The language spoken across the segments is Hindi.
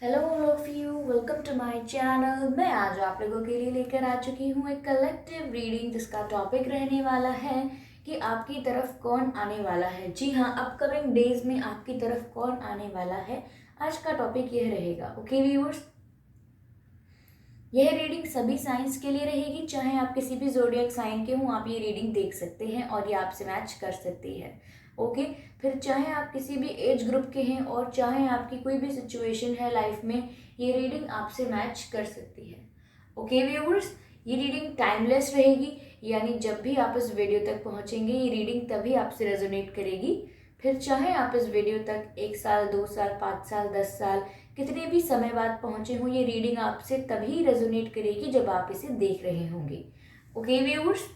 Hello all of you, welcome to my channel. मैं आज आप लोगों के लिए लेकर आ चुकी हूँ एक कलेक्टिव रीडिंग जिसका टॉपिक रहने वाला है कि आपकी तरफ कौन आने वाला है। जी हाँ, अपकमिंग डेज में आपकी तरफ कौन आने वाला है, आज का टॉपिक यह रहेगा। ओके व्यूअर्स, यह रीडिंग सभी साइंस के लिए रहेगी। चाहे आप किसी भी ज़ोडिएक साइन के हों, आप ये रीडिंग देख सकते हैं और ये आपसे मैच कर सकती है। ओके, फिर चाहे आप किसी भी एज ग्रुप के हैं और चाहे आपकी कोई भी सिचुएशन है लाइफ में, ये रीडिंग आपसे मैच कर सकती है। ओके व्यूअर्स, ये रीडिंग टाइमलेस रहेगी, यानी जब भी आप इस वीडियो तक पहुंचेंगे ये रीडिंग तभी आपसे रेजोनेट करेगी। फिर चाहे आप इस वीडियो तक 1 साल, 2 साल, 5 साल, 10 साल, कितने भी समय बाद पहुंचे हों, ये रीडिंग आपसे तभी रेजोनेट करेगी जब आप इसे देख रहे होंगे। ओके व्यूअर्स,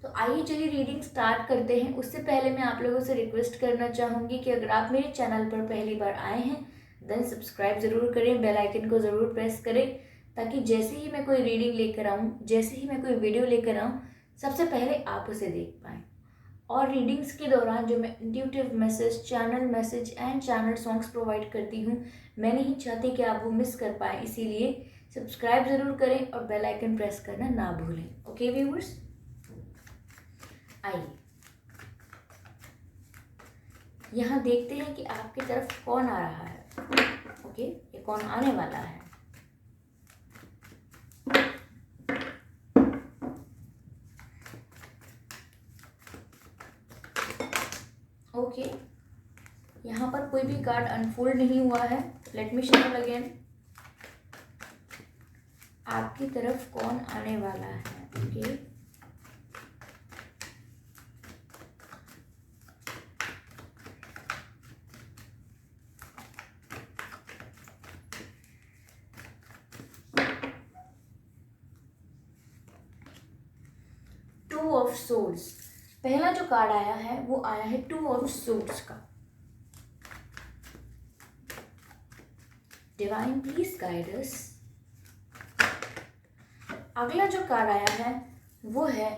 तो आइए चलिए रीडिंग स्टार्ट करते हैं। उससे पहले मैं आप लोगों से रिक्वेस्ट करना चाहूँगी कि अगर आप मेरे चैनल पर पहली बार आए हैं देन सब्सक्राइब ज़रूर करें, बेल आइकन को ज़रूर प्रेस करें, ताकि जैसे ही मैं कोई रीडिंग लेकर आऊँ, जैसे ही मैं कोई वीडियो लेकर आऊँ, सबसे पहले आप उसे देख पाएँ। और रीडिंग्स के दौरान जो मैं intuitive message, channel message and channel songs provide करती हूँ, मैं नहीं चाहती कि आप वो मिस कर पाएँ, इसीलिए सब्सक्राइब ज़रूर करें और बेल आइकन प्रेस करना ना भूलें। ओके व्यूअर्स, आइए यहाँ देखते हैं कि आपकी तरफ कौन आ रहा है। ओके, ये कौन आने वाला है। ओके, यहाँ पर कोई भी कार्ड अनफोल्ड नहीं हुआ है। Let me shuffle again. आपकी तरफ कौन आने वाला है। Okay, two of swords. पहला जो कार्ड आया है वो आया है टू ऑफ सोर्ड्स का। Divine please guide us. अगला जो कार्ड आया है वो है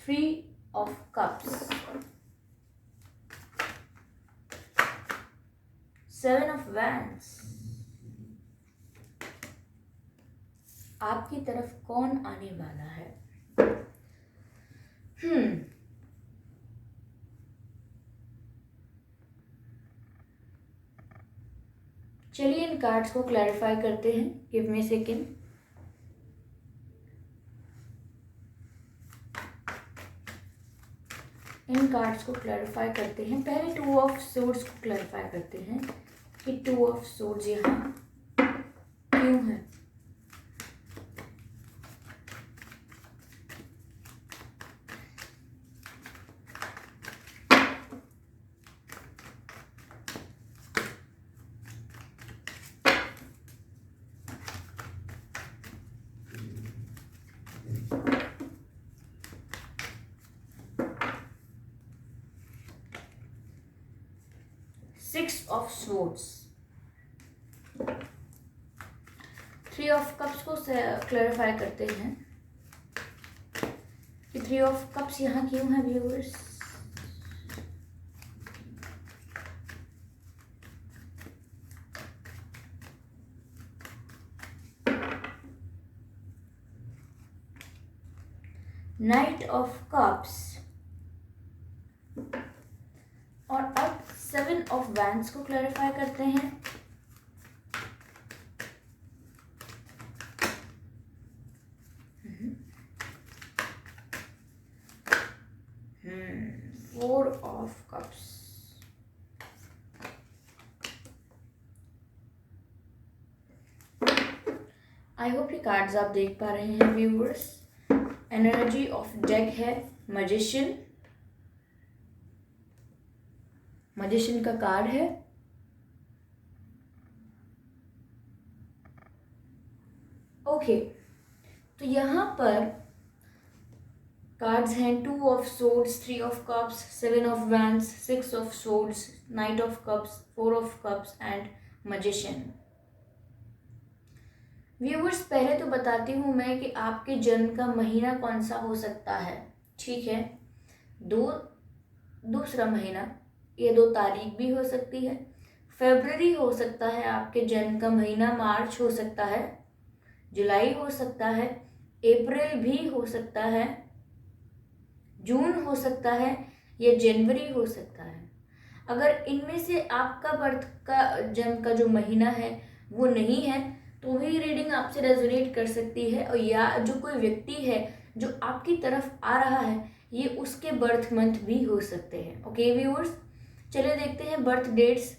3 ऑफ कप्स, 7 ऑफ वैंड्स। आपकी तरफ कौन आने वाला है। चलिए इन कार्ड्स को क्लैरिफाई करते हैं। Give me second. इन कार्ड्स को क्लैरिफाई करते हैं। पहले 2 ऑफ सोर्ड्स को क्लैरिफाई करते हैं कि 2 ऑफ सोर्ड्स यहाँ क्यों है। Six of swords, 3 of cups को क्लैरिफाई करते हैं कि 3 ऑफ कप्स यहाँ क्यों है व्यूअर्स। नाइट ऑफ कप्स और अब 7 ऑफ वैंड्स को क्लैरिफाई करते हैं। Four of cups. I hope ये कार्ड्स आप देख पा रहे हैं व्यूअर्स। एनर्जी ऑफ डेक है मैजिशियन, मैजिशियन का कार्ड है। ओके, तो यहाँ पर कार्ड्स हैं 2 of swords, 3 of cups, 7 of wands, 6 of swords, night of cups, 4 of cups and magician. Viewers, पहले तो बताती हूँ मैं कि आपके जन्म का महीना कौन सा हो सकता है। ठीक है, दूसरा महीना, ये 2 तारीख भी हो सकती है, फरवरी हो सकता है, आपके जन्म का महीना मार्च हो सकता है, जुलाई हो सकता है, अप्रैल भी हो सकता है, जून हो सकता है, या जनवरी हो सकता है। अगर इनमें से आपका बर्थ का जन्म का जो महीना है वो नहीं है तो भी रीडिंग आपसे रेजोनेट कर सकती है, और या जो कोई व्यक्ति है जो आपकी तरफ आ रहा है ये उसके बर्थ मंथ भी हो सकते हैं। ओके व्यूअर्स, चलिए देखते हैं बर्थ डेट्स।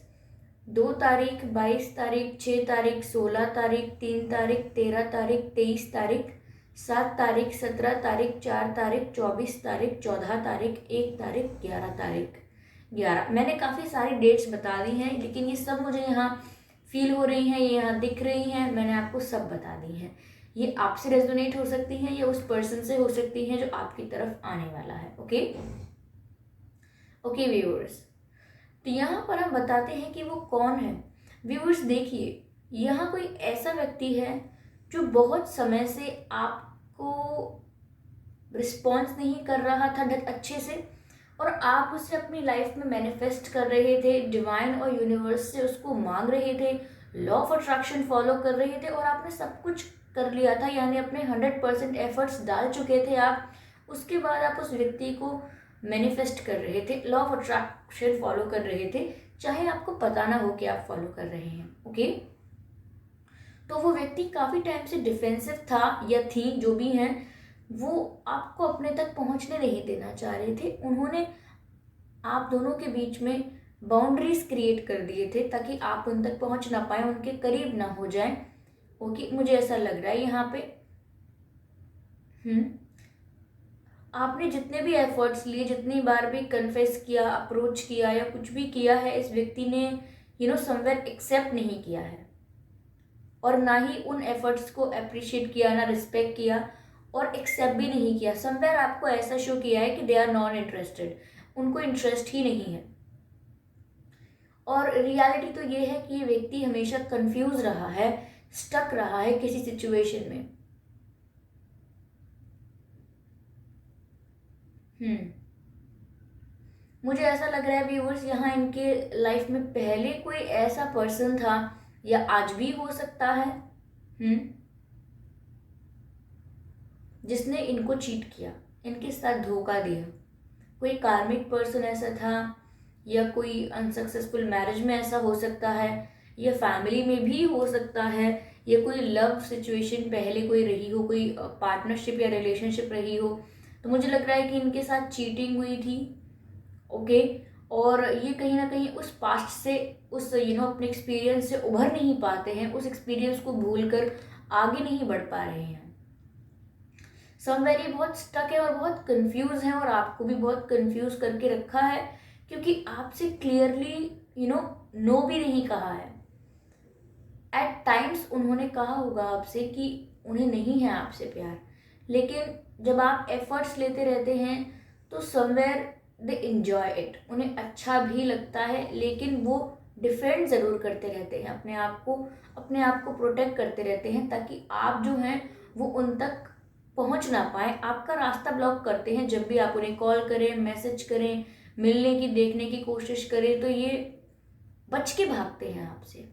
2 तारीख, 22 तारीख, 6 तारीख, 16 तारीख, 3 तारीख, 13 तारीख, 23 तारीख, 7 तारीख, 17 तारीख, 4 तारीख, 24 तारीख, 14 तारीख, 1 तारीख, 11 तारीख। 11 मैंने काफ़ी सारी डेट्स बता दी हैं, लेकिन ये सब मुझे यहाँ फील हो रही हैं, ये यहाँ दिख रही हैं, मैंने आपको सब बता दी हैं। ये आपसे रेजोनेट हो सकती हैं या उस पर्सन से हो सकती हैं जो आपकी तरफ आने वाला है। ओके ओके व्यूअर्स, तो यहाँ पर हम बताते हैं कि वो कौन है। व्यूअर्स देखिए, यहाँ कोई ऐसा व्यक्ति है जो बहुत समय से आपको रिस्पॉन्स नहीं कर रहा था अच्छे से, और आप उसे अपनी लाइफ में मैनिफेस्ट कर रहे थे, डिवाइन और यूनिवर्स से उसको मांग रहे थे, लॉ ऑफ अट्रैक्शन फॉलो कर रहे थे, और आपने सब कुछ कर लिया था, यानी अपने 100% एफर्ट्स डाल चुके थे आप। उसके बाद आप उस व्यक्ति को मैनिफेस्ट कर रहे थे, लॉ ऑफ अट्रैक्शन फॉलो कर रहे थे, चाहे आपको पता ना हो कि आप फॉलो कर रहे हैं। ओके, तो वो व्यक्ति काफ़ी टाइम से डिफेंसिव था या थी, जो भी हैं, वो आपको अपने तक पहुंचने नहीं देना चाह रहे थे। उन्होंने आप दोनों के बीच में बाउंड्रीज क्रिएट कर दिए थे ताकि आप उन तक पहुंच ना पाए, उनके करीब ना हो जाए। ओके, मुझे ऐसा लग रहा है यहाँ पे। आपने जितने भी एफर्ट्स लिए, जितनी बार भी कन्फेस किया, अप्रोच किया या कुछ भी किया है, इस व्यक्ति ने समवेयर एक्सेप्ट नहीं किया है, और ना ही उन एफर्ट्स को अप्रिशिएट किया, ना रिस्पेक्ट किया, और एक्सेप्ट भी नहीं किया। समवेयर आपको ऐसा शो किया है कि दे आर नॉन इंटरेस्टेड, उनको इंटरेस्ट ही नहीं है। और रियलिटी तो ये है कि ये व्यक्ति हमेशा कंफ्यूज रहा है, स्टक रहा है किसी सिचुएशन में। मुझे ऐसा लग रहा है व्यूअर्स, यहाँ इनके लाइफ में पहले कोई ऐसा पर्सन था, या आज भी हो सकता है, जिसने इनको चीट किया, इनके साथ धोखा दिया। कोई कार्मिक पर्सन ऐसा था, या कोई अनसक्सेसफुल मैरिज में ऐसा हो सकता है, या फैमिली में भी हो सकता है, या कोई लव सिचुएशन पहले कोई रही हो, कोई पार्टनरशिप या रिलेशनशिप रही हो। तो मुझे लग रहा है कि इनके साथ चीटिंग हुई थी। ओके, और ये कहीं ना कहीं उस पास्ट से, उस अपने एक्सपीरियंस से उभर नहीं पाते हैं, उस एक्सपीरियंस को भूल कर आगे नहीं बढ़ पा रहे हैं। समवेयर ये बहुत स्टक है और बहुत कंफ्यूज है, और आपको भी बहुत कंफ्यूज करके रखा है, क्योंकि आपसे क्लियरली नो भी नहीं कहा है। एट टाइम्स उन्होंने कहा होगा आपसे कि उन्हें नहीं है आपसे प्यार, लेकिन जब आप एफर्ट्स लेते रहते हैं तो समवेयर दे इंजॉय इट, उन्हें अच्छा भी लगता है, लेकिन वो डिफेंड ज़रूर करते रहते हैं अपने आप को प्रोटेक्ट करते रहते हैं, ताकि आप जो हैं वो उन तक पहुंच ना पाए, आपका रास्ता ब्लॉक करते हैं। जब भी आप उन्हें कॉल करें, मैसेज करें, मिलने की, देखने की कोशिश करें, तो ये बच के भागते हैं आपसे।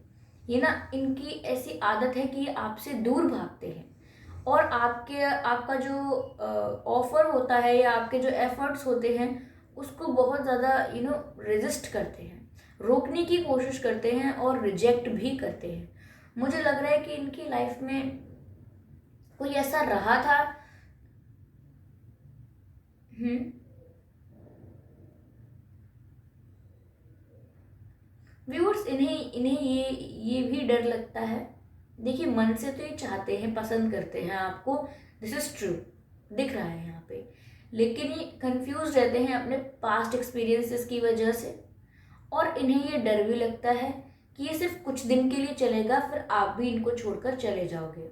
ये ना, इनकी ऐसी आदत है कि ये आपसे दूर भागते हैं, और आपका जो ऑफर होता है या आपके जो एफर्ट्स होते हैं उसको बहुत ज़्यादा रेजिस्ट करते हैं, रोकने की कोशिश करते हैं, और रिजेक्ट भी करते हैं। मुझे लग रहा है कि इनकी लाइफ में कोई ऐसा रहा था। व्यूअर्स, इन्हें ये भी डर लगता है। देखिए, मन से तो ये चाहते हैं, पसंद करते हैं आपको, दिस इज ट्रू, दिख रहा है यहाँ पे, लेकिन ये कंफ्यूज रहते हैं अपने पास्ट एक्सपीरियंसेस की वजह से, और इन्हें ये डर भी लगता है कि ये सिर्फ कुछ दिन के लिए चलेगा, फिर आप भी इनको छोड़कर चले जाओगे।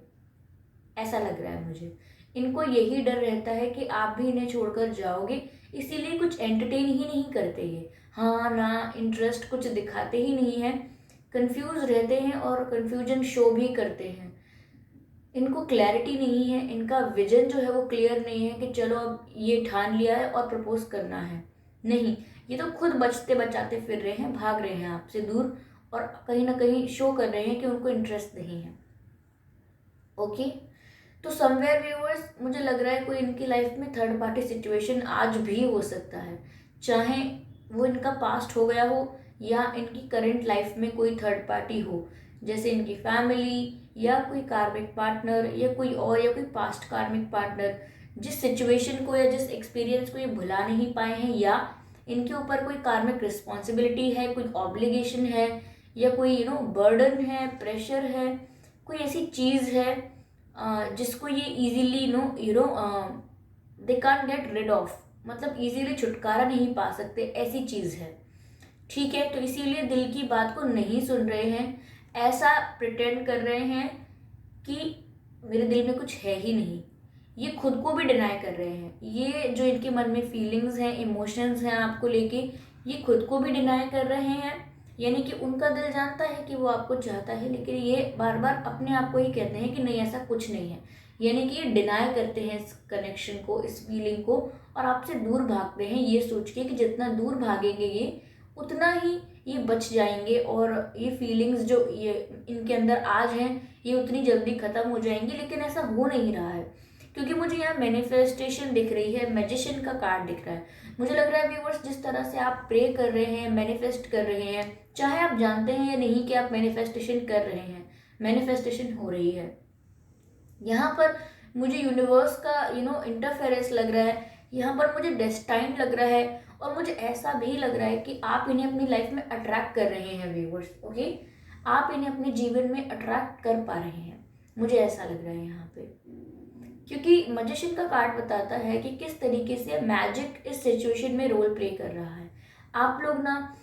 ऐसा लग रहा है मुझे, इनको यही डर रहता है कि आप भी इन्हें छोड़कर जाओगे, इसीलिए कुछ एंटरटेन ही नहीं करते ये, हाँ ना, इंटरेस्ट कुछ दिखाते ही नहीं है, कंफ्यूज रहते हैं और कंफ्यूजन शो भी करते हैं। इनको क्लैरिटी नहीं है, इनका विजन जो है वो क्लियर नहीं है कि चलो अब ये ठान लिया है और प्रपोज करना है। नहीं, ये तो खुद बचते बचाते फिर रहे हैं, भाग रहे हैं आपसे दूर, और कहीं ना कहीं शो कर रहे हैं कि उनको इंटरेस्ट नहीं है। ओके, तो समवेयर व्यूअर्स मुझे लग रहा है कोई इनकी लाइफ में थर्ड पार्टी सिचुएशन आज भी हो सकता है, चाहे वो इनका पास्ट हो गया हो या इनकी करंट लाइफ में कोई थर्ड पार्टी हो, जैसे इनकी फैमिली या कोई कार्मिक पार्टनर या कोई और, या कोई पास्ट कार्मिक पार्टनर जिस सिचुएशन को या जिस एक्सपीरियंस को ये भुला नहीं पाए हैं, या इनके ऊपर कोई कार्मिक रिस्पॉन्सिबिलिटी है, कोई ऑब्लिगेशन है, या कोई बर्डन है, प्रेशर है, कोई ऐसी चीज़ है जिसको ये easily they can't get rid of, मतलब इजीली छुटकारा नहीं पा सकते, ऐसी चीज़ है। ठीक है, तो इसीलिए दिल की बात को नहीं सुन रहे हैं, ऐसा प्रिटेंड कर रहे हैं कि मेरे दिल में कुछ है ही नहीं। ये खुद को भी डिनाई कर रहे हैं, ये जो इनके मन में फीलिंग्स हैं, इमोशंस हैं आपको लेके, ये खुद को भी डिनाई कर रहे हैं। यानी कि उनका दिल जानता है कि वो आपको चाहता है, लेकिन ये बार बार अपने आप को ही कहते हैं कि नहीं, ऐसा कुछ नहीं है। यानी कि ये डिनाई करते हैं इस कनेक्शन को, इस फीलिंग को, और आपसे दूर भागते हैं ये सोच के कि जितना दूर भागेंगे ये उतना ही ये बच जाएंगे, और ये फीलिंग्स जो ये इनके अंदर आज हैं ये उतनी जल्दी ख़त्म हो जाएंगी। लेकिन ऐसा हो नहीं रहा है, क्योंकि मुझे यहाँ मैनिफेस्टेशन दिख रही है, मैजिशियन का कार्ड दिख रहा है। मुझे लग रहा है व्यूअर्स, जिस तरह से आप प्रे कर रहे हैं, मैनिफेस्ट कर रहे हैं, चाहे आप जानते हैं या नहीं कि आप मैनिफेस्टेशन कर रहे हैं, मैनिफेस्टेशन हो रही है। यहाँ पर मुझे यूनिवर्स का इंटरफेरेंस लग रहा है, यहाँ पर मुझे डेस्टाइन लग रहा है, और मुझे ऐसा भी लग रहा है कि आप इन्हें अपनी लाइफ में अट्रैक्ट कर रहे हैं व्यूअर्स। ओके, आप इन्हें अपने जीवन में अट्रैक्ट कर पा रहे हैं, मुझे ऐसा लग रहा है यहाँ पे, क्योंकि मैजिशियन का कार्ड बताता है कि किस तरीके से मैजिक इस सिचुएशन में रोल प्ले कर रहा है। आप लोग ना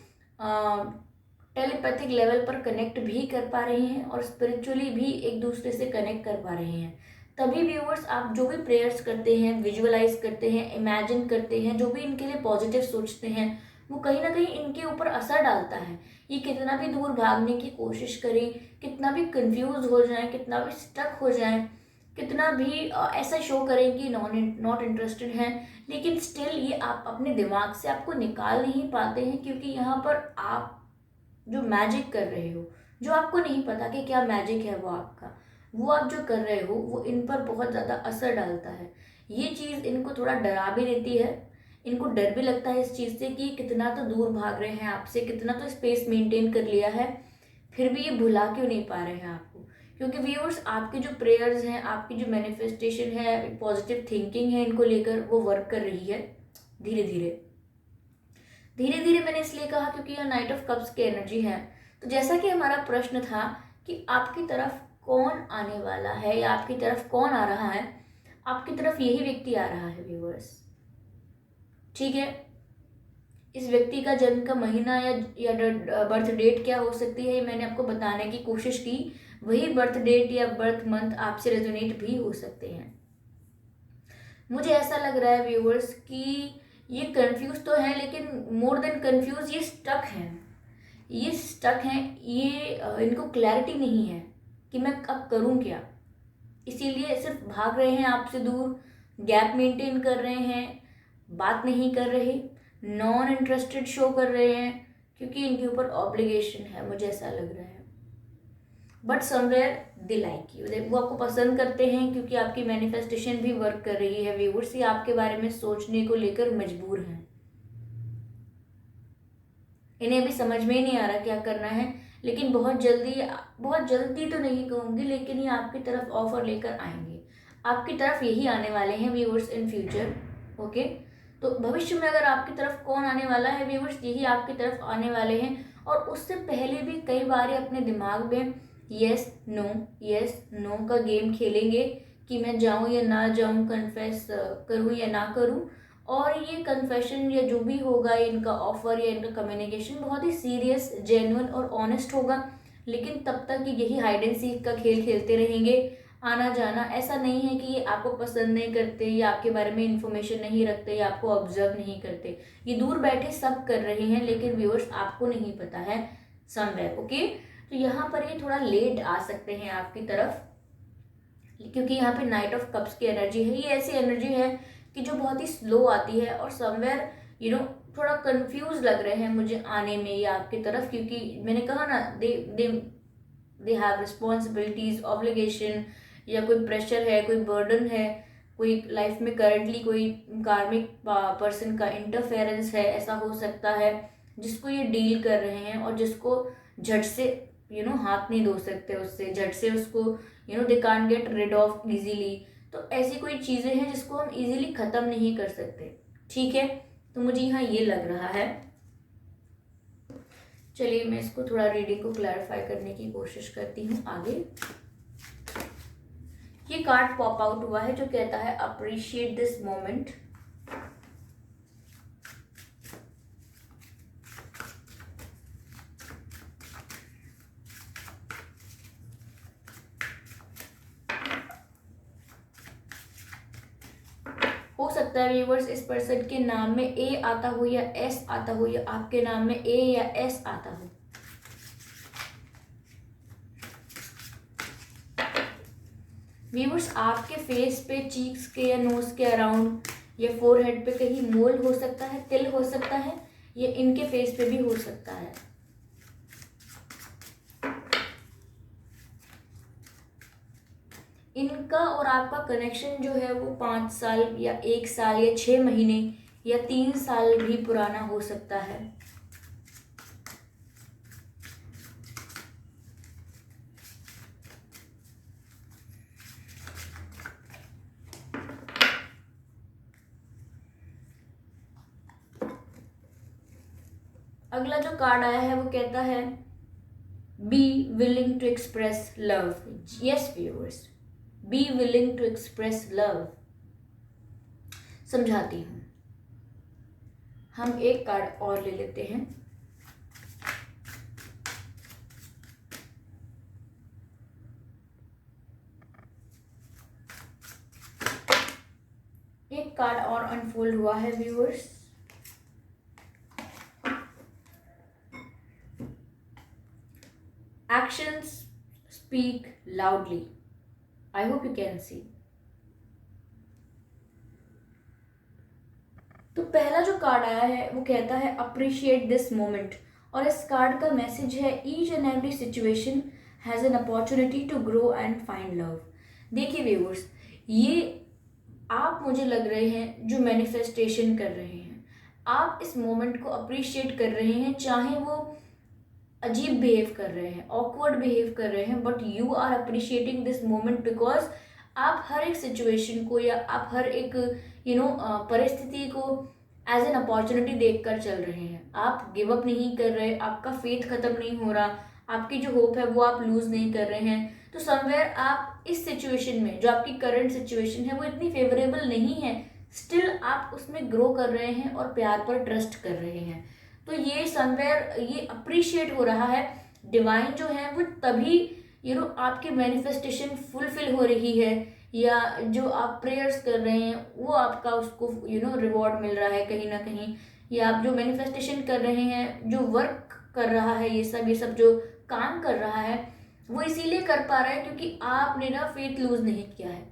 टेलीपैथिक लेवल पर कनेक्ट भी कर पा रहे हैं और स्पिरिचुअली भी एक दूसरे से कनेक्ट कर पा रहे हैं। तभी व्यूअर्स, आप जो भी प्रेयर्स करते हैं, विजुअलाइज करते हैं, इमेजिन करते हैं, जो भी इनके लिए पॉजिटिव सोचते हैं, वो कहीं ना कहीं इनके ऊपर असर डालता है। ये कितना भी दूर भागने की कोशिश करें, कितना भी कंफ्यूज हो जाएं, कितना भी स्टक हो जाएं, कितना भी ऐसा शो करें कि नॉट इंटरेस्टेड हैं, लेकिन स्टिल ये आप अपने दिमाग से आपको निकाल नहीं पाते हैं, क्योंकि यहाँ पर आप जो मैजिक कर रहे हो, जो आपको नहीं पता कि क्या मैजिक है वो आपका, वो आप जो कर रहे हो वो इन पर बहुत ज़्यादा असर डालता है। ये चीज़ इनको थोड़ा डरा भी देती है, इनको डर भी लगता है इस चीज़ से कि कितना तो दूर भाग रहे हैं आपसे, कितना तो स्पेस मेंटेन कर लिया है, फिर भी ये भुला क्यों नहीं पा रहे हैं आपको। क्योंकि व्यूअर्स, आपकी जो प्रेयर्स हैं, आपकी जो मैनिफेस्टेशन है, पॉजिटिव थिंकिंग है, इनको लेकर वो वर्क कर रही है धीरे धीरे धीरे धीरे। मैंने इसलिए कहा क्योंकि यह नाइट ऑफ कप्स की एनर्जी है। तो जैसा कि हमारा प्रश्न था कि आपकी तरफ कौन आने वाला है या आपकी तरफ कौन आ रहा है, आपकी तरफ यही व्यक्ति आ रहा है व्यूअर्स। ठीक है, इस व्यक्ति का जन्म का महीना या बर्थ डेट क्या हो सकती है, ये मैंने आपको बताने की कोशिश की। वही बर्थ डेट या बर्थ मंथ आपसे रेजोनेट भी हो सकते हैं। मुझे ऐसा लग रहा है व्यूअर्स कि ये कंफ्यूज तो है, लेकिन मोर देन कंफ्यूज ये स्टक हैं, ये इनको क्लैरिटी नहीं है कि मैं अब करूं क्या। इसीलिए सिर्फ भाग रहे हैं आपसे दूर, गैप मेंटेन कर रहे हैं, बात नहीं कर रहे, नॉन इंटरेस्टेड शो कर रहे हैं, क्योंकि इनके ऊपर ऑब्लिगेशन है, मुझे ऐसा लग रहा है। But somewhere they like you, वो आपको पसंद करते हैं, क्योंकि आपकी मैनिफेस्टेशन भी वर्क कर रही है व्यूअर्स। ये आपके बारे में सोचने को लेकर मजबूर हैं, इन्हें अभी समझ में ही नहीं आ रहा क्या करना है, लेकिन बहुत जल्दी तो नहीं कहूँगी, लेकिन ये आपकी तरफ ऑफर लेकर आएंगे, आपकी तरफ यही आने वाले हैं व्यूअर्स इन फ्यूचर। ओके, तो भविष्य में अगर आपकी तरफ कौन आने वाला है व्यूअर्स, यही आपकी तरफ आने वाले हैं। और उससे पहले भी कई बार अपने दिमाग में यस नो का गेम खेलेंगे कि मैं जाऊं या ना जाऊं, कन्फेस करूं या ना करूं। और ये कन्फेशन या जो भी होगा, इनका ऑफर या इनका कम्युनिकेशन बहुत ही सीरियस, जेन्युइन और ऑनेस्ट होगा। लेकिन तब तक ये यही हाइड एंड सीक का खेल खेलते रहेंगे, आना जाना। ऐसा नहीं है कि ये आपको पसंद नहीं करते या आपके बारे में इंफॉर्मेशन नहीं रखते या आपको ऑब्जर्व नहीं करते, ये दूर बैठे सब कर रहे हैं, लेकिन व्यूअर्स आपको नहीं पता है समवेयर। ओके, तो यहाँ पर ये थोड़ा लेट आ सकते हैं आपकी तरफ, क्योंकि यहाँ पे नाइट ऑफ कप्स की एनर्जी है। ये ऐसी एनर्जी है कि जो बहुत ही स्लो आती है और समवेयर थोड़ा कंफ्यूज लग रहे हैं मुझे आने में या आपकी तरफ, क्योंकि मैंने कहा ना दे दे दे हैव रिस्पॉन्सिबिलिटीज, ऑब्लिगेशन, या कोई प्रेशर है, कोई बर्डन है, कोई लाइफ में करंटली कोई कार्मिक पर्सन का इंटरफेरेंस है, ऐसा हो सकता है जिसको ये डील कर रहे हैं और जिसको झट से हाथ नहीं धो सकते उससे, झट से उसको they can't get rid of easily. तो ऐसी कोई चीज़ें हैं जिसको हम इजीली ख़त्म नहीं कर सकते, ठीक है। तो मुझे यहाँ ये लग रहा है। चलिए मैं इसको थोड़ा रीडिंग को क्लैरिफाई करने की कोशिश करती हूँ आगे। ये कार्ड पॉप आउट हुआ है जो कहता है अप्रिशिएट दिस मोमेंट। हो सकता है व्यूअर्स इस पर्सन के नाम में ए आता हो या एस आता हो, या आपके नाम में ए या एस आता हो। व्यूअर्स आपके फेस पे, चीक्स के या नोज के अराउंड या फोरहेड पे कहीं मोल हो सकता है, तिल हो सकता है, या इनके फेस पे भी हो सकता है। इनका और आपका कनेक्शन जो है वो 5 साल या 1 साल या 6 महीने या 3 साल भी पुराना हो सकता है। अगला जो कार्ड आया है वो कहता है be willing to express love. Yes viewers, be willing to express love. समझाती हूं, हम एक कार्ड और ले लेते हैं। एक कार्ड और अनफोल्ड हुआ है viewers. Actions speak loudly. I hope you can see. तो पहला जो कार्ड आया है वो कहता है अप्रिशिएट दिस मोमेंट, और इस कार्ड का मैसेज है each and every situation has an opportunity to grow and find love. देखिए व्यूअर्स, ये आप मुझे लग रहे हैं जो मैनिफेस्टेशन कर रहे हैं, आप इस मोमेंट को अप्रिशिएट कर रहे हैं, चाहे वो अजीब बिहेव कर रहे हैं, ऑकवर्ड बिहेव कर रहे हैं, but you are appreciating this moment because आप हर एक सिचुएशन को या आप हर एक परिस्थिति को एज एन अपॉर्चुनिटी देखकर चल रहे हैं। आप गिव अप नहीं कर रहे, आपका फेथ खत्म नहीं हो रहा, आपकी जो होप है वो आप लूज नहीं कर रहे हैं। तो समवेयर आप इस सिचुएशन में, जो आपकी करंट सिचुएशन है वो इतनी फेवरेबल नहीं है, स्टिल आप उसमें ग्रो कर रहे हैं और प्यार पर ट्रस्ट कर रहे हैं। तो ये समवेयर ये अप्रिशिएट हो रहा है। डिवाइन जो है वो तभी आपकी मैनिफेस्टेशन फुलफिल हो रही है, या जो आप प्रेयर्स कर रहे हैं वो आपका उसको रिवॉर्ड मिल रहा है कहीं ना कहीं, या आप जो मैनिफेस्टेशन कर रहे हैं, जो वर्क कर रहा है, ये सब जो काम कर रहा है वो इसीलिए कर पा रहा है क्योंकि आपने ना फेथ लूज नहीं किया है।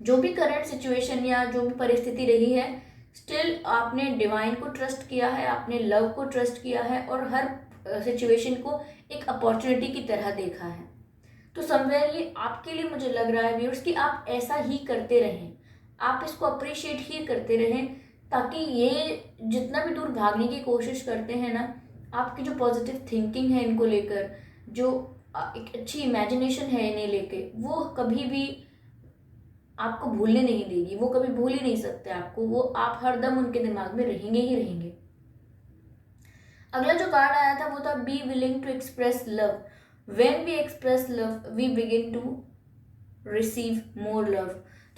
जो भी करंट सिचुएशन या जो भी परिस्थिति रही है, स्टिल आपने डिवाइन को ट्रस्ट किया है, आपने लव को ट्रस्ट किया है और हर सिचुएशन को एक अपॉर्चुनिटी की तरह देखा है। तो समवेयर ये आपके लिए मुझे लग रहा है व्यूअर्स कि आप ऐसा ही करते रहें, आप इसको अप्रिशिएट ही करते रहें, ताकि ये जितना भी दूर भागने की कोशिश करते हैं ना, आपकी जो पॉजिटिव थिंकिंग है इनको लेकर, जो एक अच्छी इमेजिनेशन है इन्हें लेके, वो कभी भी आपको भूलने नहीं देगी, वो कभी भूल ही नहीं सकते आपको, वो आप हरदम उनके दिमाग में रहेंगे ही रहेंगे। अगला जो कार्ड आया था वो था be willing to express love. When we express love we begin to receive more love.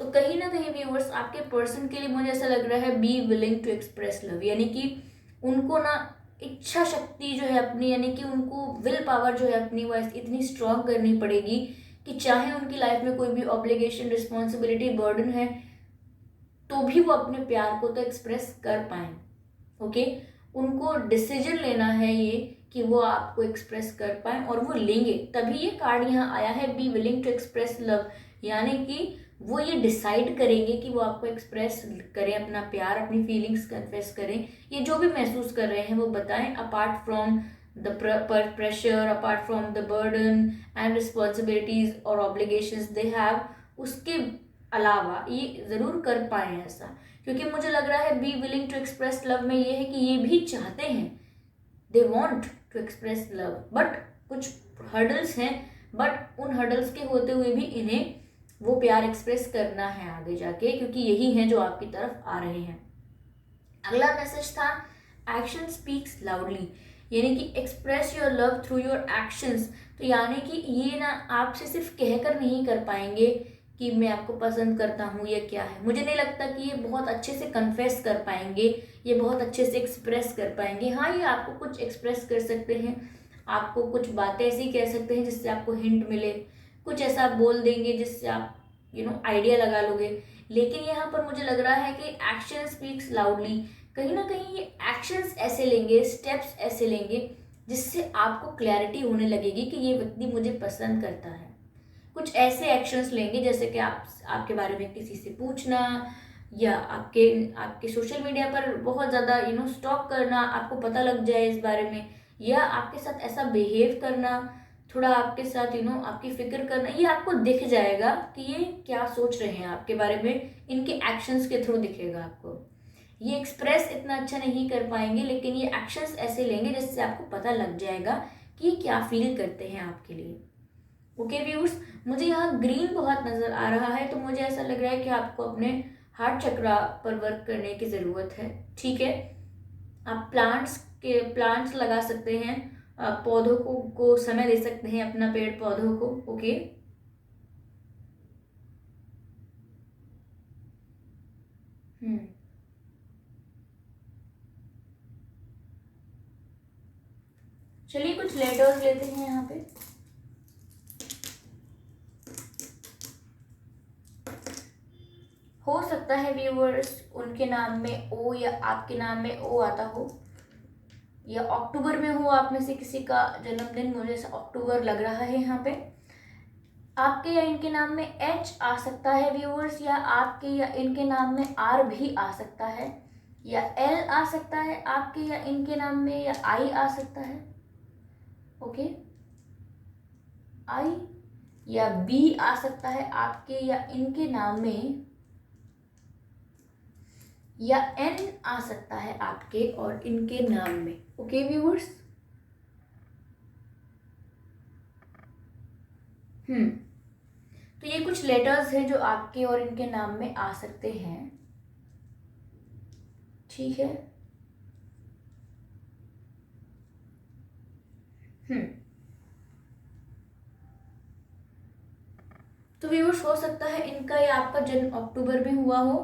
तो कहीं ना कहीं व्यूअर्स आपके पर्सन के लिए मुझे ऐसा लग रहा है be willing to express love, यानी कि उनको ना इच्छा शक्ति जो है अपनी, यानी कि उनको विल पावर जो है अपनी वो इतनी स्ट्रांग करनी पड़ेगी कि चाहे उनकी लाइफ में कोई भी ऑब्लिगेशन, रिस्पॉन्सिबिलिटी, बर्डन है, तो भी वो अपने प्यार को तो एक्सप्रेस कर पाए। ओके, उनको डिसीजन लेना है ये कि वो आपको एक्सप्रेस कर पाए और वो लेंगे, तभी ये कार्ड यहाँ आया है be willing to express love, यानी कि वो ये डिसाइड करेंगे कि वो आपको एक्सप्रेस करें अपना प्यार, अपनी फीलिंग्स कन्फेस करें, ये जो भी महसूस कर रहे हैं वो बताएं, apart from the pressure, apart from the burden and responsibilities और ऑब्लिगेशंस दे हैव, उसके अलावा ये ज़रूर कर पाएँ ऐसा। क्योंकि मुझे लग रहा है be willing to express love में ये है कि ये भी चाहते हैं, they want to express love, but कुछ हर्डल्स हैं, बट उन हर्डल्स के होते हुए भी इन्हें वो प्यार एक्सप्रेस करना है आगे जाके, क्योंकि यही है जो आपकी तरफ आ रहे हैं। अगला मैसेज था एक्शन स्पीक्स लाउडली, यानी कि express your love through your actions. तो यानी कि ये ना आपसे सिर्फ कहकर नहीं कर पाएंगे कि मैं आपको पसंद करता हूँ या क्या है, मुझे नहीं लगता कि ये बहुत अच्छे से कन्फेस कर पाएंगे, ये बहुत अच्छे से एक्सप्रेस कर पाएंगे। हाँ, ये आपको कुछ एक्सप्रेस कर सकते हैं, आपको कुछ बातें ऐसी कह सकते हैं जिससे आपको हिंट मिले, कुछ ऐसा बोल देंगे जिससे आप आइडिया लगा लोगे। लेकिन यहाँ पर मुझे लग रहा है कि एक्शन स्पीक्स लाउडली, कहीं ना कहीं ये एक्शंस ऐसे लेंगे, स्टेप्स ऐसे लेंगे जिससे आपको क्लैरिटी होने लगेगी कि ये व्यक्ति मुझे पसंद करता है। कुछ ऐसे एक्शंस लेंगे जैसे कि आपके बारे में किसी से पूछना, या आपके आपके सोशल मीडिया पर बहुत ज़्यादा स्टॉक करना, आपको पता लग जाए इस बारे में, या आपके साथ ऐसा बिहेव करना, थोड़ा आपके साथ आपकी फिक्र करना, ये आपको दिख जाएगा कि ये क्या सोच रहे हैं आपके बारे में, इनके एक्शंस के थ्रू दिखेगा आपको। ये एक्सप्रेस इतना अच्छा नहीं कर पाएंगे, लेकिन ये एक्शंस ऐसे लेंगे जिससे आपको पता लग जाएगा कि ये क्या फील करते हैं आपके लिए। ओके व्यूअर्स, मुझे यहाँ ग्रीन बहुत नज़र आ रहा है, तो मुझे ऐसा लग रहा है कि आपको अपने हार्ट चक्रा पर वर्क करने की ज़रूरत है। ठीक है, आप प्लांट्स लगा सकते हैं, पौधों को समय दे सकते हैं, अपना पेड़ पौधों को। ओके, चलिए कुछ लेटर्स लेते हैं यहाँ पे। हो सकता है व्यूअर्स उनके नाम में ओ या आपके नाम में ओ आता हो, या अक्टूबर में हो आप में से किसी का जन्मदिन, मुझे ऐसा अक्टूबर लग रहा है यहाँ पे। आपके या इनके नाम में एच आ सकता है व्यूअर्स, या आपके या इनके नाम में आर भी आ सकता है, या एल आ सकता है आपके या इनके नाम में, या आई आ सकता है। ओके, आई, या बी आ सकता है आपके या इनके नाम में, या एन आ सकता है आपके और इनके नाम में। ओके व्यूअर्स, तो ये कुछ लेटर्स हैं जो आपके और इनके नाम में आ सकते हैं। ठीक है, तो व्यूअर्स हो सकता है इनका या आपका जन्म अक्टूबर में हुआ हो।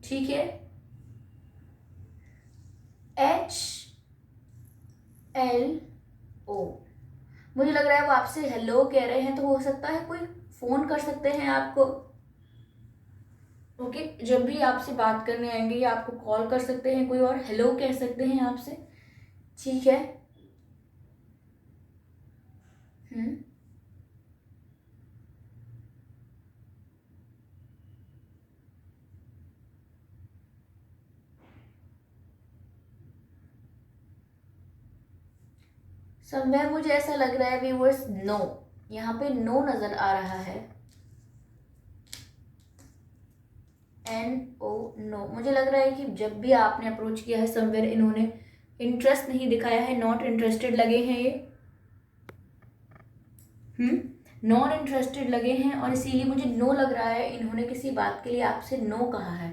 ठीक है, एच एल ओ, मुझे लग रहा है वो आपसे हेलो कह रहे हैं, तो हो सकता है कोई फोन कर सकते हैं आपको। ओके, जब भी आपसे बात करने आएंगे या आपको कॉल कर सकते हैं कोई और हेलो कह सकते हैं आपसे। ठीक है, हम्म समवेयर मुझे ऐसा लग रहा है व्यूअर्स नो, यहाँ पे नो नजर आ रहा है, एन ओ नो। मुझे लग रहा है कि जब भी आपने अप्रोच किया है समवेयर इन्होंने इंटरेस्ट नहीं दिखाया है, नॉट इंटरेस्टेड लगे हैं ये, नॉन इंटरेस्टेड लगे हैं, और इसीलिए मुझे नो लग रहा है इन्होंने किसी बात के लिए आपसे नो कहा है।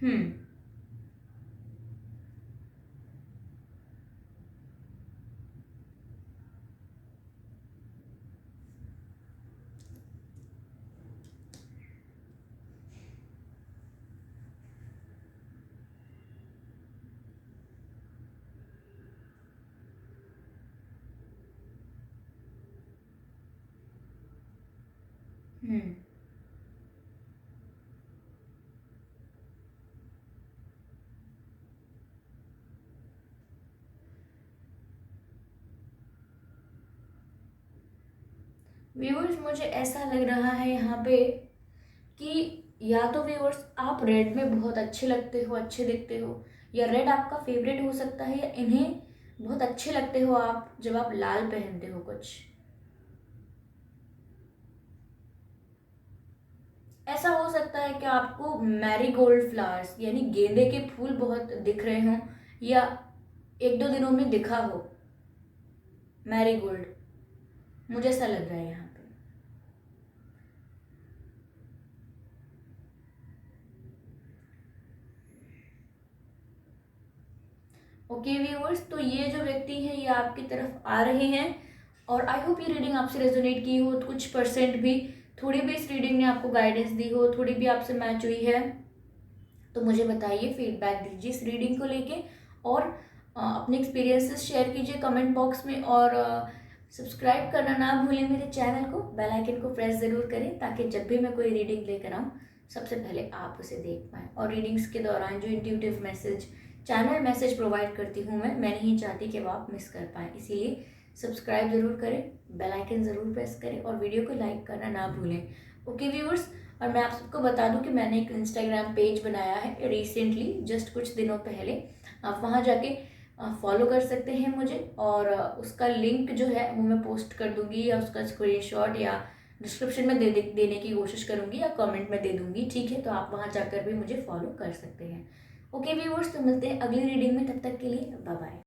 हम्म हम्म व्यूअर्स मुझे ऐसा लग रहा है यहाँ पे कि या तो व्यूअर्स आप रेड में बहुत अच्छे लगते हो, अच्छे दिखते हो, या रेड आपका फेवरेट हो सकता है, या इन्हें बहुत अच्छे लगते हो आप जब आप लाल पहनते हो कुछ। ऐसा हो सकता है कि आपको मैरीगोल्ड फ्लावर्स यानी गेंदे के फूल बहुत दिख रहे हों, या एक दो दिनों में दिखा हो मैरीगोल्ड, मुझे ऐसा लग रहा है यहाँ पे। ओके व्यूअर्स, तो ये जो व्यक्ति है ये आपकी तरफ आ रहे हैं, और आई होप ये रीडिंग आपसे रेजोनेट की हो, तो कुछ परसेंट भी, थोड़ी भी इस रीडिंग ने आपको गाइडेंस दी हो, थोड़ी भी आपसे मैच हुई है, तो मुझे बताइए, फीडबैक दीजिए इस रीडिंग को लेके, और अपने एक्सपीरियंसेस शेयर कीजिए कमेंट बॉक्स में, और सब्सक्राइब करना ना भूलें मेरे चैनल को, बेल आइकन को प्रेस ज़रूर करें, ताकि जब भी मैं कोई रीडिंग लेकर आऊँ सबसे पहले आप उसे देख पाएँ। और रीडिंग्स के दौरान जो intuitive message, channel message provide करती हूँ मैं नहीं चाहती कि वो आप मिस कर पाएँ, इसीलिए सब्सक्राइब ज़रूर करें, बेल आइकन ज़रूर प्रेस करें, और वीडियो को लाइक करना ना भूलें। ओके व्यूअर्स, और मैं आप सबको बता दूं कि मैंने एक इंस्टाग्राम पेज बनाया है रिसेंटली, जस्ट कुछ दिनों पहले, आप वहाँ जाके फॉलो कर सकते हैं मुझे, और उसका लिंक जो है वो मैं पोस्ट कर दूंगी, या उसका स्क्रीनशॉट या डिस्क्रिप्शन में देने की कोशिश करूंगी, या कमेंट में दे दूंगी, ठीक है, तो आप वहाँ जाकर भी मुझे फॉलो कर सकते हैं। ओके व्यूअर्स, तो मिलते हैं अगली रीडिंग में, तब तक के लिए बाय बाय।